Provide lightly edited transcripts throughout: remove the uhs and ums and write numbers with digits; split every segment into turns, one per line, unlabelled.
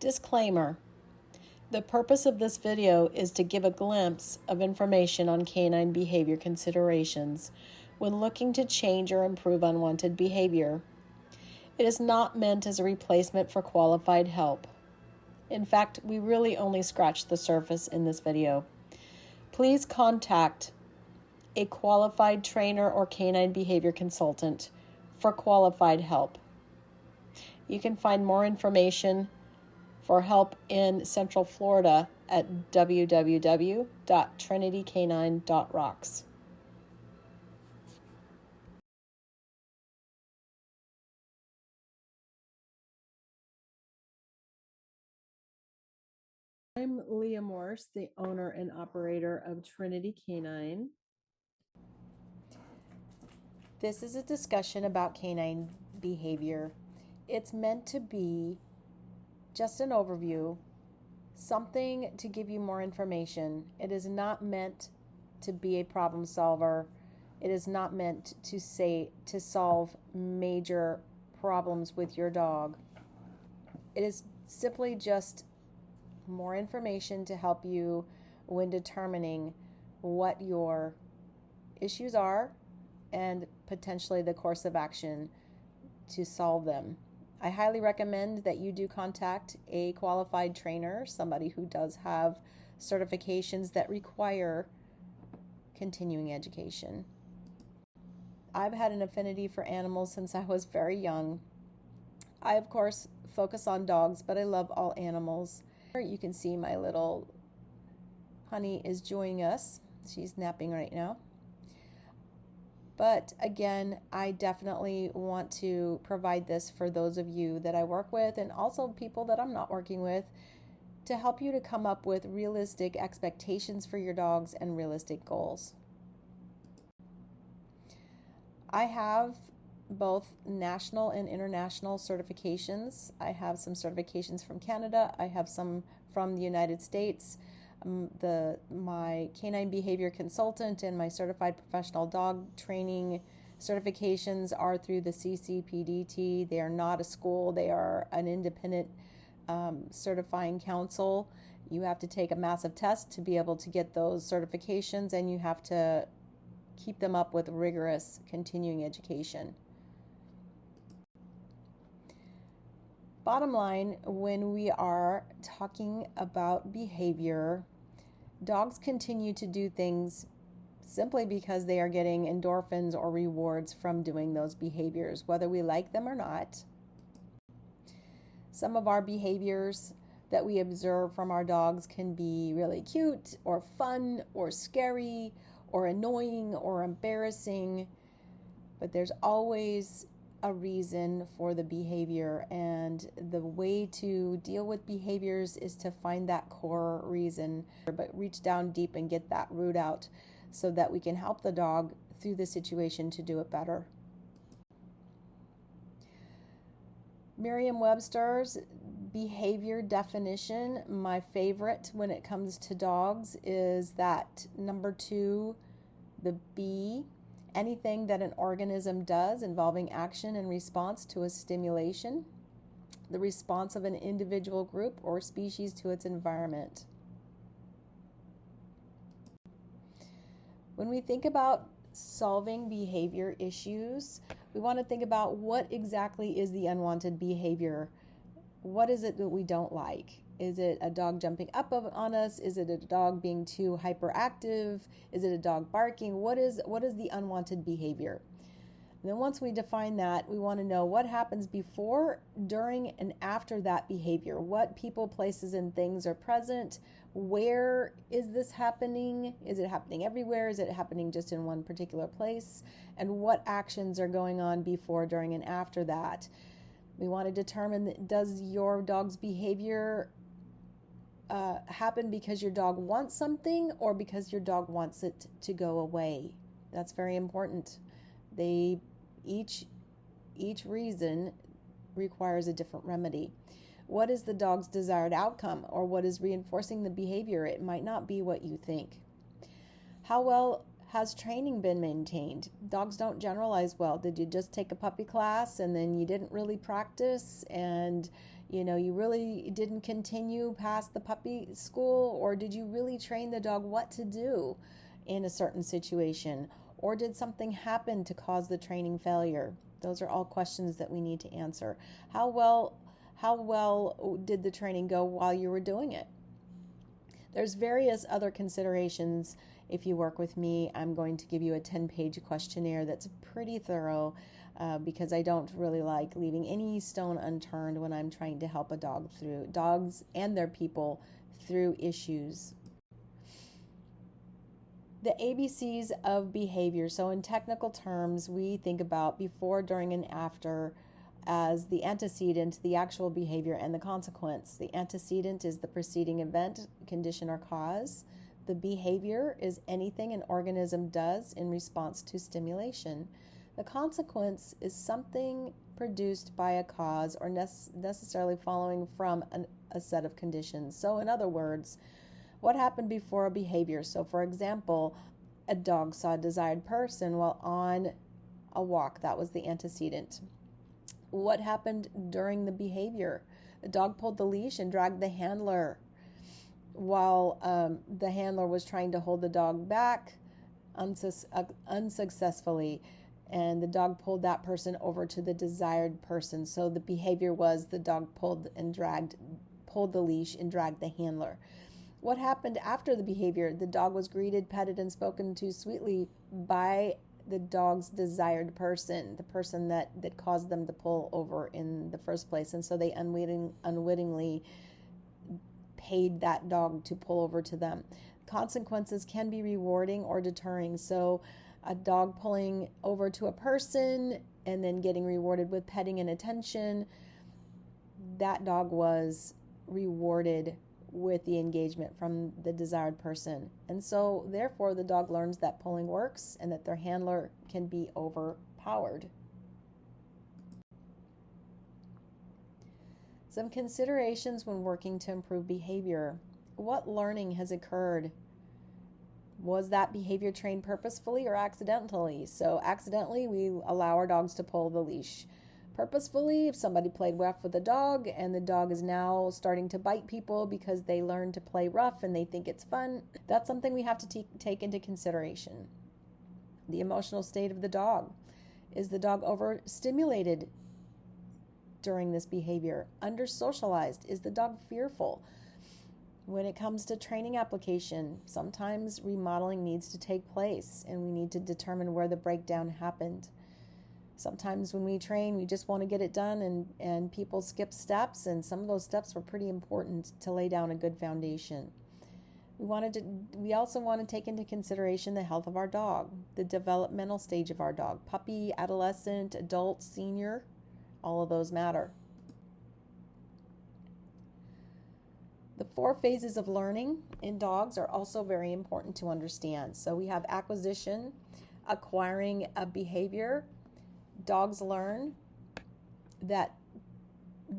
Disclaimer: the purpose of this video is to give a glimpse of information on canine behavior considerations when looking to change or improve unwanted behavior. It is not meant as a replacement for qualified help. In fact, we really only scratched the surface in this video. Please contact a qualified trainer or canine behavior consultant for qualified help. You can find more information for help in Central Florida at www.trinitycanine.rocks. I'm Leah Morse, the owner and operator of Trinity Canine. This is a discussion about canine behavior. It's meant to be just an overview, something to give you more information. It is not meant to be a problem solver. It is not meant to solve major problems with your dog. It is simply just more information to help you when determining what your issues are and potentially the course of action to solve them. I highly recommend that you do contact a qualified trainer, somebody who does have certifications that require continuing education. I've had an affinity for animals since I was very young. I, of course, focus on dogs, but I love all animals. You can see my little honey is joining us. She's napping right now. But again, I definitely want to provide this for those of you that I work with and also people that I'm not working with to help you to come up with realistic expectations for your dogs and realistic goals. I have both national and international certifications. I have some certifications from Canada. I have some from the United States. My canine behavior consultant and my certified professional dog training certifications are through the CCPDT. They are not a school. They are an independent certifying council. You have to take a massive test to be able to get those certifications, and you have to keep them up with rigorous continuing education. Bottom line, when we are talking about behavior, dogs continue to do things simply because they are getting endorphins or rewards from doing those behaviors, whether we like them or not. Some of our behaviors that we observe from our dogs can be really cute or fun or scary or annoying or embarrassing, but there's always a reason for the behavior, and the way to deal with behaviors is to find that core reason, but reach down deep and get that root out so that we can help the dog through the situation to do it better. Merriam-Webster's behavior definition, my favorite when it comes to dogs, is that number 2, the B. Anything that an organism does involving action and response to a stimulation, the response of an individual, group, or species to its environment. When we think about solving behavior issues, we want to think about what exactly is the unwanted behavior. What is it that we don't like? Is it a dog jumping up on us? Is it a dog being too hyperactive? Is it a dog barking? What is the unwanted behavior? And then once we define that, we want to know what happens before, during, and after that behavior. What people, places, and things are present? Where is this happening? Is it happening everywhere? Is it happening just in one particular place? And what actions are going on before, during, and after that? We want to determine, does your dog's behavior happen because your dog wants something or because your dog wants it to go away? That's very important. Each reason requires a different remedy. What is the dog's desired outcome, or what is reinforcing the behavior? It might not be what you think. How well has training been maintained? Dogs don't generalize well. Did you just take a puppy class and then you didn't really practice and You really didn't continue past the puppy school, or did you really train the dog what to do in a certain situation? Or did something happen to cause the training failure? Those are all questions that we need to answer. How well did the training go while you were doing it? There's various other considerations. If you work with me, I'm going to give you a 10-page questionnaire that's pretty thorough, because I don't really like leaving any stone unturned when I'm trying to help dogs and their people through issues. The ABCs of behavior. So in technical terms, we think about before, during, and after as the antecedent, the actual behavior, and the consequence. The antecedent is the preceding event, condition, or cause. The behavior is anything an organism does in response to stimulation. The consequence is something produced by a cause or necessarily following from a set of conditions. So in other words, what happened before a behavior? So for example, a dog saw a desired person while on a walk. That was the antecedent. What happened during the behavior? The dog pulled the leash and dragged the handler while the handler was trying to hold the dog back unsuccessfully, and the dog pulled that person over to the desired person. So the behavior was the dog pulled the leash and dragged the handler. What happened after the behavior? The dog was greeted, petted, and spoken to sweetly by the dog's desired person, the person that caused them to pull over in the first place. And so they unwittingly paid that dog to pull over to them. Consequences can be rewarding or deterring. So a dog pulling over to a person and then getting rewarded with petting and attention, that dog was rewarded with the engagement from the desired person. And so therefore the dog learns that pulling works and that their handler can be overpowered. Some considerations when working to improve behavior. What learning has occurred? Was that behavior trained purposefully or accidentally? So accidentally, we allow our dogs to pull the leash. Purposefully, if somebody played rough with a dog and the dog is now starting to bite people because they learned to play rough and they think it's fun, that's something we have to take into consideration. The emotional state of the dog. Is the dog overstimulated during this behavior? Under-socialized? Is the dog fearful? When it comes to training application, sometimes remodeling needs to take place and we need to determine where the breakdown happened. Sometimes when we train, we just want to get it done and people skip steps, and some of those steps were pretty important to lay down a good foundation. We also want to take into consideration the health of our dog, the developmental stage of our dog, puppy, adolescent, adult, senior, all of those matter. The 4 phases of learning in dogs are also very important to understand. So we have acquisition, acquiring a behavior. Dogs learn that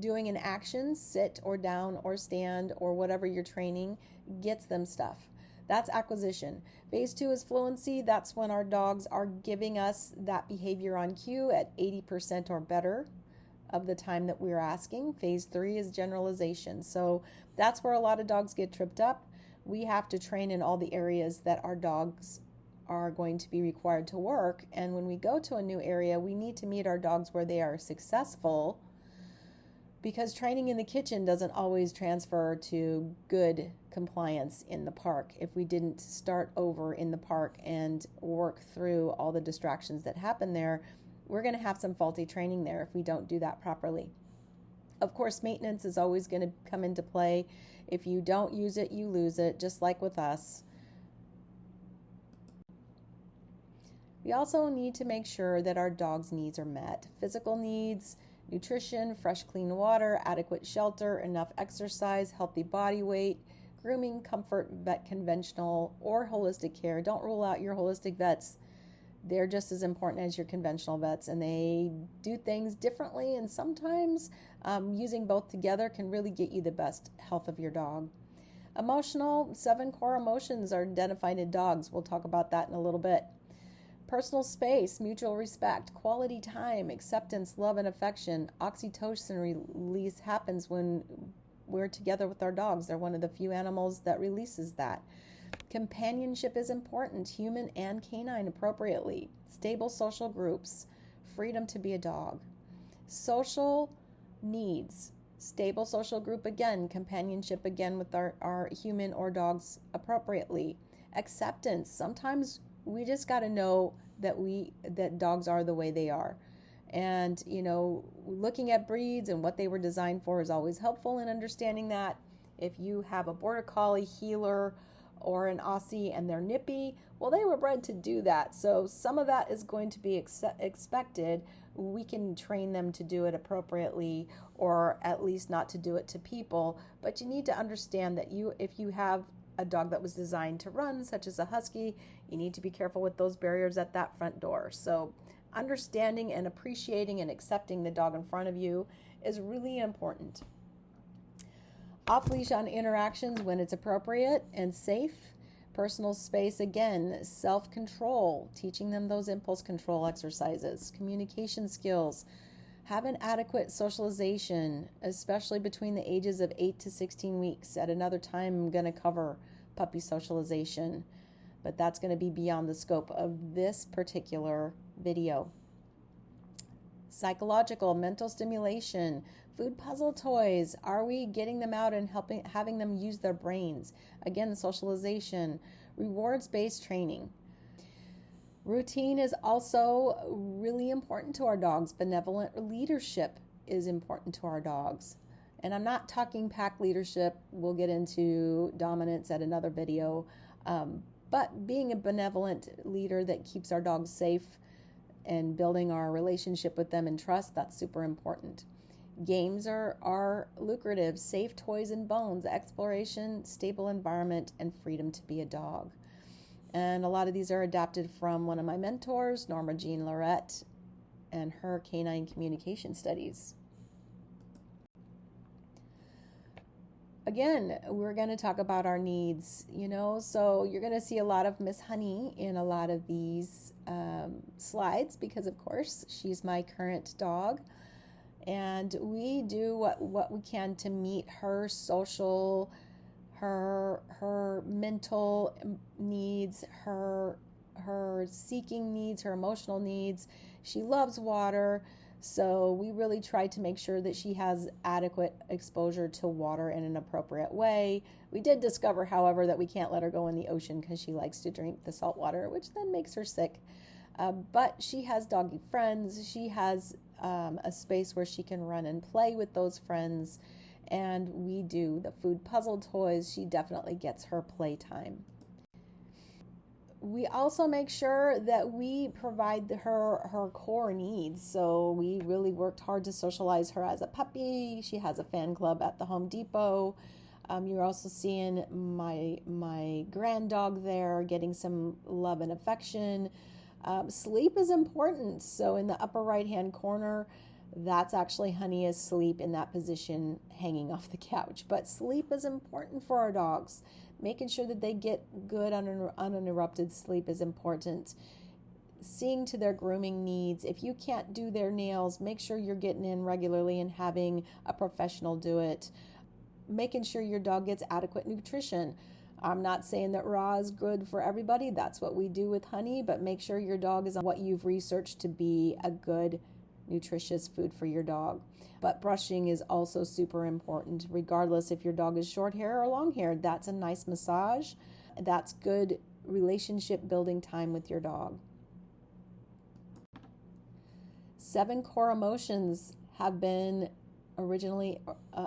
doing an action, sit or down or stand or whatever you're training, gets them stuff. That's acquisition. Phase 2 is fluency. That's when our dogs are giving us that behavior on cue at 80% or better of the time that we're asking. Phase 3 is generalization. So that's where a lot of dogs get tripped up. We have to train in all the areas that our dogs are going to be required to work. And when we go to a new area, we need to meet our dogs where they are successful, because training in the kitchen doesn't always transfer to good compliance in the park. If we didn't start over in the park and work through all the distractions that happen there, we're going to have some faulty training there if we don't do that properly. Of course, maintenance is always going to come into play. If you don't use it, you lose it, just like with us. We also need to make sure that our dog's needs are met. Physical needs, nutrition, fresh, clean water, adequate shelter, enough exercise, healthy body weight, grooming, comfort, vet conventional, or holistic care. Don't rule out your holistic vets. They're just as important as your conventional vets, and they do things differently, and sometimes using both together can really get you the best health of your dog. Emotional, 7 core emotions are identified in dogs. We'll talk about that in a little bit. Personal space, mutual respect, quality time, acceptance, love, and affection. Oxytocin release happens when we're together with our dogs. They're one of the few animals that releases that. Companionship is important, human and canine appropriately. Stable social groups, freedom to be a dog. Social needs, stable social group again, companionship again with our human or dogs appropriately. Acceptance, sometimes we just got to know that dogs are the way they are. And, looking at breeds and what they were designed for is always helpful in understanding that. If you have a Border Collie, Heeler, or an Aussie and they're nippy, well, they were bred to do that. So some of that is going to be expected. We can train them to do it appropriately, or at least not to do it to people. But you need to understand that if you have a dog that was designed to run, such as a Husky, you need to be careful with those barriers at that front door. So understanding and appreciating and accepting the dog in front of you is really important. Off-leash on interactions when it's appropriate and safe. Personal space, again, self-control, teaching them those impulse control exercises, communication skills, have an adequate socialization, especially between the ages of 8 to 16 weeks. At another time, I'm going to cover puppy socialization, but that's going to be beyond the scope of this particular video. Psychological, mental stimulation, food puzzle toys. Are we getting them out and having them use their brains? Again, socialization, rewards-based training. Routine is also really important to our dogs. Benevolent leadership is important to our dogs. And I'm not talking pack leadership. We'll get into dominance at another video. But being a benevolent leader that keeps our dogs safe and building our relationship with them and trust, that's super important. Games are lucrative. Safe toys and bones, exploration, stable environment, and freedom to be a dog. And a lot of these are adapted from one of my mentors, Norma Jean Lorette, and her canine communication studies. Again, we're going to talk about our needs, so you're going to see a lot of Miss Honey in a lot of these slides because, of course, she's my current dog. And we do what we can to meet her social, her mental needs, her seeking needs, her emotional needs. She loves water. So we really try to make sure that she has adequate exposure to water in an appropriate way. We did discover, however, that we can't let her go in the ocean because she likes to drink the salt water, which then makes her sick. But she has doggy friends. She has a space where she can run and play with those friends. And we do the food puzzle toys. She definitely gets her playtime. We also make sure that we provide her core needs. So we really worked hard to socialize her as a puppy. She has a fan club at the Home Depot. You're also seeing my grand dog there getting some love and affection. Sleep is important. So in the upper right-hand corner, that's actually Honey asleep in that position hanging off the couch. But sleep is important for our dogs. Making sure that they get good uninterrupted sleep is important. Seeing to their grooming needs. If you can't do their nails, make sure you're getting in regularly and having a professional do it. Making sure your dog gets adequate nutrition. I'm not saying that raw is good for everybody. That's what we do with Honey, but make sure your dog is on what you've researched to be a good, nutritious food for your dog. But brushing is also super important, regardless if your dog is short hair or long hair. That's a nice massage. That's good relationship building time with your dog. 7 core emotions have been originally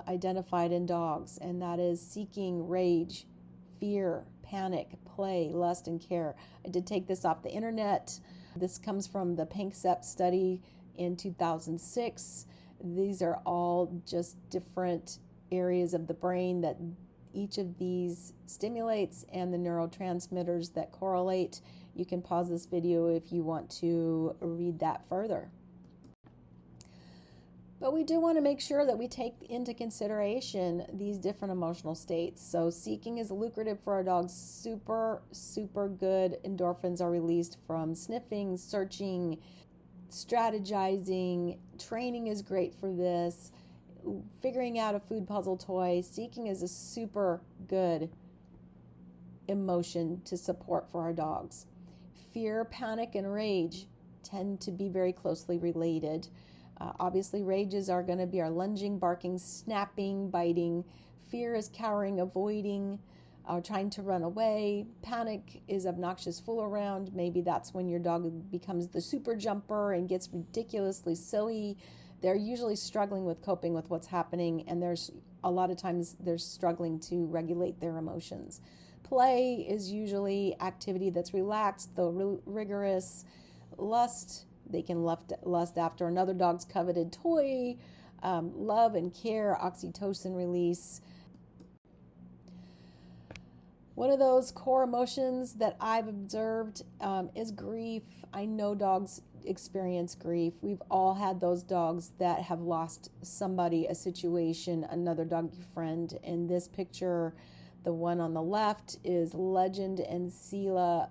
identified in dogs, and that is seeking, rage, fear, panic, play, lust, and care. I did take this off the internet. This comes from the Panksepp study in 2006. These are all just different areas of the brain that each of these stimulates and the neurotransmitters that correlate. You can pause this video if you want to read that further. But we do want to make sure that we take into consideration these different emotional states. So seeking is lucrative for our dogs. Super, super good endorphins are released from sniffing, searching, strategizing. Training is great for this. Figuring out a food puzzle toy. Seeking is a super good emotion to support for our dogs. Fear, panic, and rage tend to be very closely related. Obviously, rages are going to be our lunging, barking, snapping, biting. Fear is cowering, avoiding, trying to run away. Panic is obnoxious fool around. Maybe that's when your dog becomes the super jumper and gets ridiculously silly. They're usually struggling with coping with what's happening, and there's a lot of times they're struggling to regulate their emotions. Play is usually activity that's relaxed, though rigorous. Lust, they can lust after another dog's coveted toy. Love and care, oxytocin release. One of those core emotions that I've observed is grief. I know dogs experience grief. We've all had those dogs that have lost somebody, a situation, another doggy friend. In this picture, the one on the left is Legend and Sela,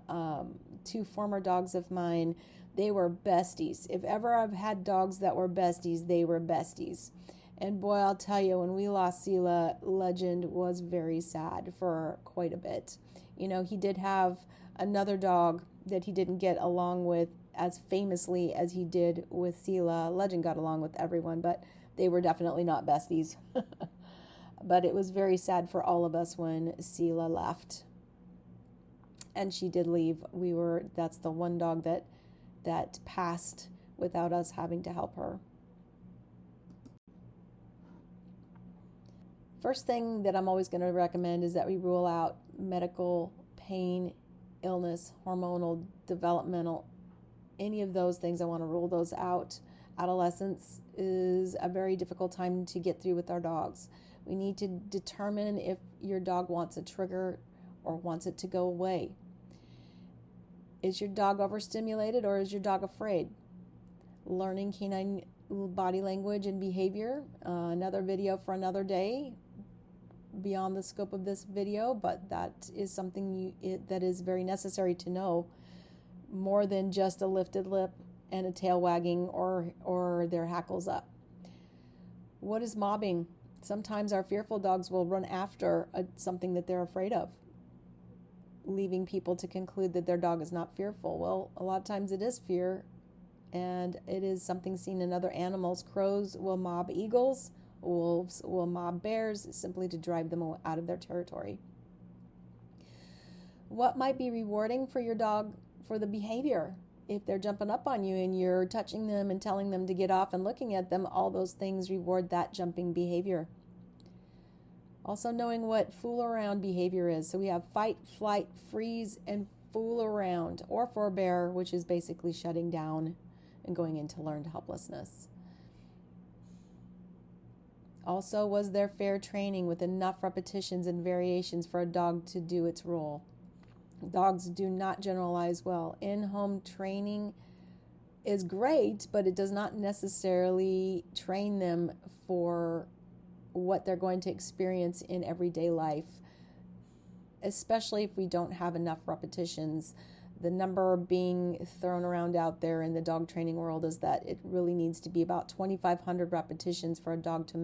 two former dogs of mine. They were besties. If ever I've had dogs that were besties, they were besties. And boy, I'll tell you, when we lost Sela, Legend was very sad for quite a bit. You know, he did have another dog that he didn't get along with as famously as he did with Sela. Legend got along with everyone, but they were definitely not besties. But it was very sad for all of us when Sela left. And she did leave. That's the one dog that passed without us having to help her. First thing that I'm always going to recommend is that we rule out medical, pain, illness, hormonal, developmental, any of those things. I want to rule those out. Adolescence is a very difficult time to get through with our dogs. We need to determine if your dog wants a trigger or wants it to go away. Is your dog overstimulated or is your dog afraid? Learning canine body language and behavior, another video for another day beyond the scope of this video, but that is something that is very necessary to know, more than just a lifted lip and a tail wagging or their hackles up. What is mobbing? Sometimes our fearful dogs will run after something that they're afraid of, leaving people to conclude that their dog is not fearful. Well, a lot of times it is fear, and it is something seen in other animals. Crows will mob eagles, wolves will mob bears simply to drive them out of their territory. What might be rewarding for your dog for the behavior? If they're jumping up on you and you're touching them and telling them to get off and looking at them, all those things reward that jumping behavior. Also knowing what fool around behavior is. So we have fight, flight, freeze, and fool around, or forbear, which is basically shutting down and going into learned helplessness. Also, was there fair training with enough repetitions and variations for a dog to do its role? Dogs do not generalize well. In-home training is great, but it does not necessarily train them for what they're going to experience in everyday life, especially if we don't have enough repetitions. The number being thrown around out there in the dog training world is that it really needs to be about 2,500 repetitions for a dog to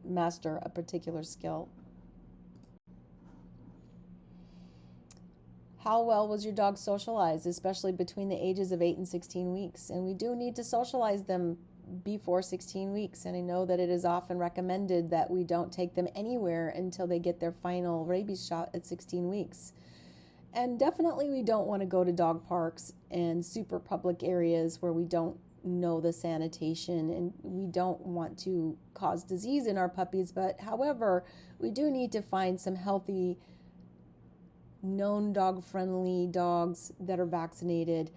master a particular skill. How well was your dog socialized, especially between the ages of 8 and 16 weeks? And we do need to socialize them before 16 weeks. And I know that it is often recommended that we don't take them anywhere until they get their final rabies shot at 16 weeks. And definitely we don't want to go to dog parks and super public areas where we don't know the sanitation, and we don't want to cause disease in our puppies. But however, we do need to find some healthy, known dog-friendly dogs that are vaccinated.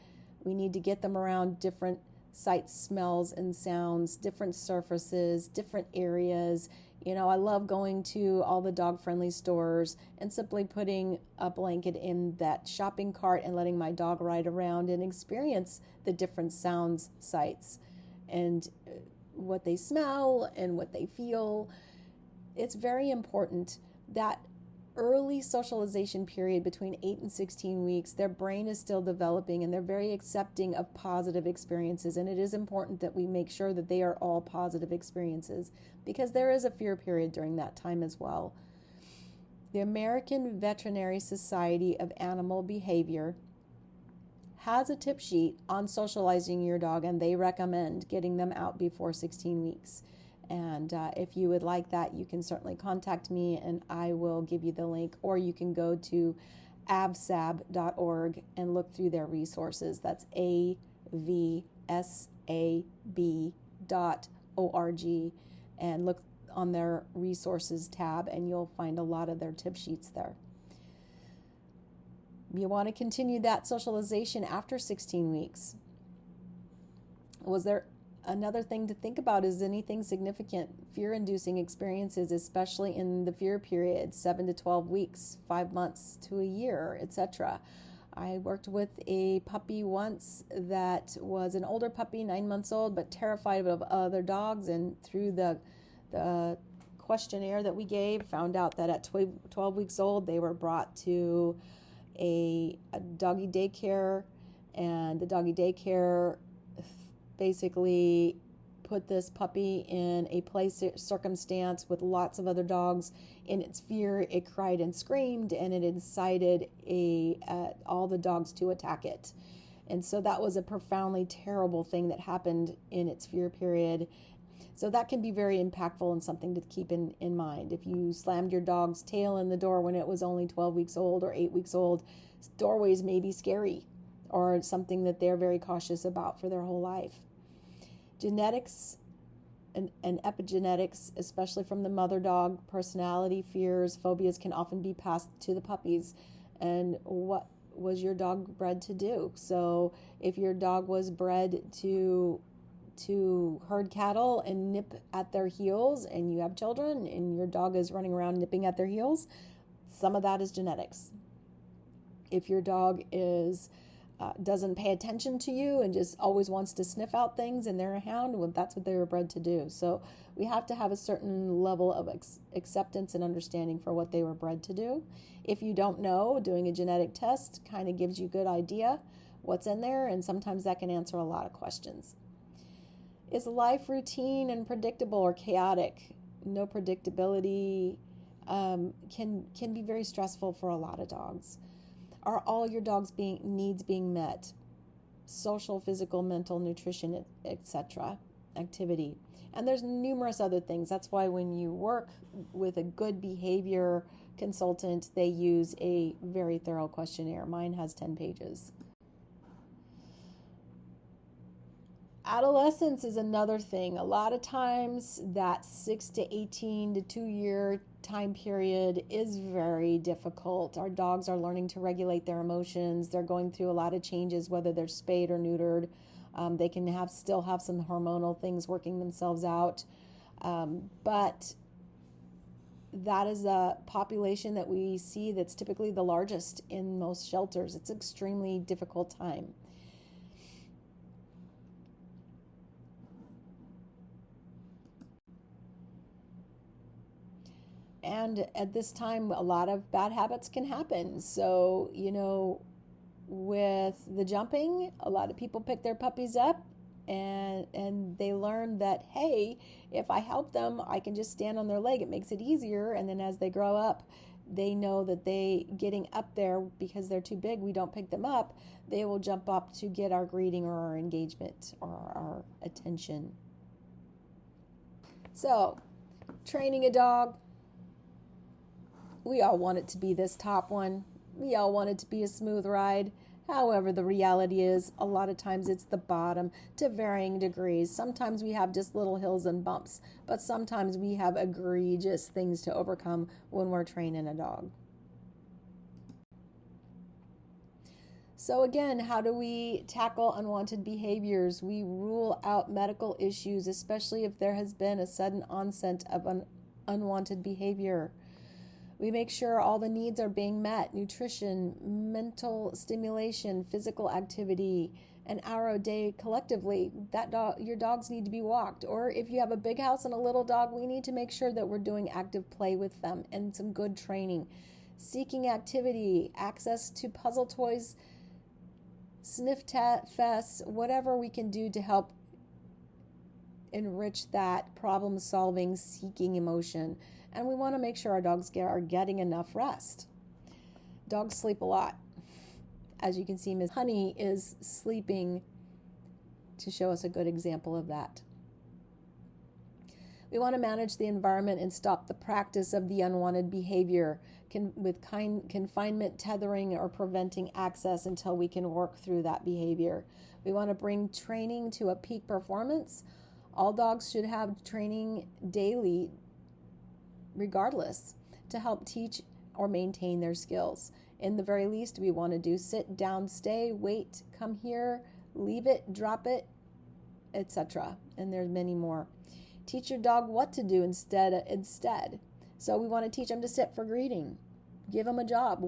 We need to get them around different sights, smells, and sounds, different surfaces, different areas. You know, I love going to all the dog-friendly stores and simply putting a blanket in that shopping cart and letting my dog ride around and experience the different sounds, sights, and what they smell and what they feel. It's very important that early socialization period between 8 and 16 weeks, their brain is still developing and they're very accepting of positive experiences. And it is important that we make sure that they are all positive experiences, because there is a fear period during that time as well. The American Veterinary Society of Animal Behavior has a tip sheet on socializing your dog, and they recommend getting them out before 16 weeks. And if you would like that, you can certainly contact me and I will give you the link, or you can go to avsab.org and look through their resources. That's avsab.org, and look on their resources tab and you'll find a lot of their tip sheets there. You want to continue that socialization after 16 weeks. Was there another thing to think about? Is anything significant fear-inducing experiences, especially in the fear period, 7 to 12 weeks, 5 months to a year, etc.? I worked with a puppy once that was an older puppy, 9 months old, but terrified of other dogs, and through the questionnaire that we gave, found out that at 12 weeks old, they were brought to a doggy daycare, and the doggy daycare basically put this puppy in a place circumstance with lots of other dogs. In its fear, it cried and screamed, and it incited all the dogs to attack it. And so that was a profoundly terrible thing that happened in its fear period. So that can be very impactful and something to keep in mind. If you slammed your dog's tail in the door when it was only 12 weeks old or 8 weeks old, doorways may be scary or something that they're very cautious about for their whole life. Genetics and epigenetics, especially from the mother dog, personality, fears, phobias can often be passed to the puppies. And what was your dog bred to do? So if your dog was bred to herd cattle and nip at their heels, and you have children and your dog is running around nipping at their heels, some of that is genetics. If your dog doesn't pay attention to you and just always wants to sniff out things and they're a hound, well, that's what they were bred to do. So we have to have a certain level of acceptance and understanding for what they were bred to do. If you don't know, doing a genetic test kind of gives you a good idea what's in there, and sometimes that can answer a lot of questions. Is life routine and predictable or chaotic? No predictability can be very stressful for a lot of dogs. Are all your dog's needs being met? Social, physical, mental, nutrition, etc. Activity. And there's numerous other things. That's why when you work with a good behavior consultant, they use a very thorough questionnaire. Mine has 10 pages. Adolescence is another thing. A lot of times that 6 to 18 to 2 year time period is very difficult. Our dogs are learning to regulate their emotions. They're going through a lot of changes, whether they're spayed or neutered. They can still have some hormonal things working themselves out. But that is a population that we see that's typically the largest in most shelters. It's an extremely difficult time. And at this time, a lot of bad habits can happen. So, with the jumping, a lot of people pick their puppies up and they learn that, hey, if I help them, I can just stand on their leg. It makes it easier. And then as they grow up, they know that getting up there, because they're too big, we don't pick them up, they will jump up to get our greeting or our engagement or our attention. So, training a dog. We all want it to be this top one. We all want it to be a smooth ride. However, the reality is a lot of times it's the bottom to varying degrees. Sometimes we have just little hills and bumps, but sometimes we have egregious things to overcome when we're training a dog. So again, how do we tackle unwanted behaviors? We rule out medical issues, especially if there has been a sudden onset of an unwanted behavior. We make sure all the needs are being met: nutrition, mental stimulation, physical activity, an hour a day collectively. Your dogs need to be walked. Or if you have a big house and a little dog, we need to make sure that we're doing active play with them and some good training. Seeking activity, access to puzzle toys, sniff fests, whatever we can do to help enrich that problem-solving, seeking emotion. And we want to make sure our dogs are getting enough rest. Dogs sleep a lot. As you can see, Miss Honey is sleeping to show us a good example of that. We want to manage the environment and stop the practice of the unwanted behavior with confinement, tethering, or preventing access until we can work through that behavior. We want to bring training to a peak performance. All dogs should have training daily, regardless, to help teach or maintain their skills. In the very least, we want to do sit, down, stay, wait, come here, leave it, drop it, etc. And there's many more. Teach your dog what to do instead. So we want to teach them to sit for greeting. Give them a job.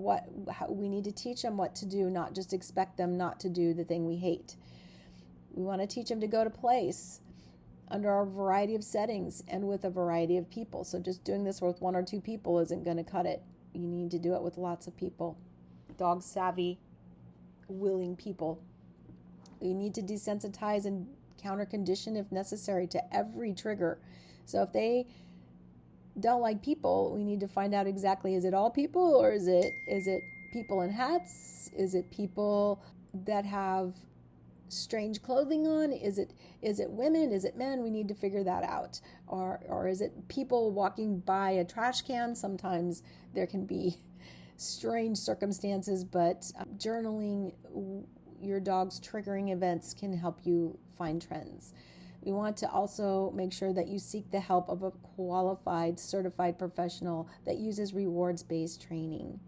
We need to teach them what to do, not just expect them not to do the thing we hate. We want to teach them to go to place under a variety of settings and with a variety of people. So just doing this with one or two people isn't going to cut it. You need to do it with lots of people. Dog savvy, willing people. You need to desensitize and counter condition if necessary to every trigger. So if they don't like people, we need to find out exactly, is it all people, or is it people in hats? Is it people that have strange clothing on? Is it women? Is it men? We need to figure that out. Or is it people walking by a trash can? Sometimes there can be strange circumstances, but journaling your dog's triggering events can help you find trends. We want to also make sure that you seek the help of a qualified, certified professional that uses rewards-based training.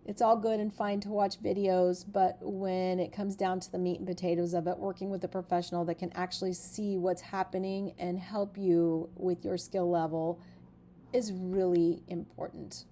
It's all good and fine to watch videos, but when it comes down to the meat and potatoes of it, working with a professional that can actually see what's happening and help you with your skill level is really important.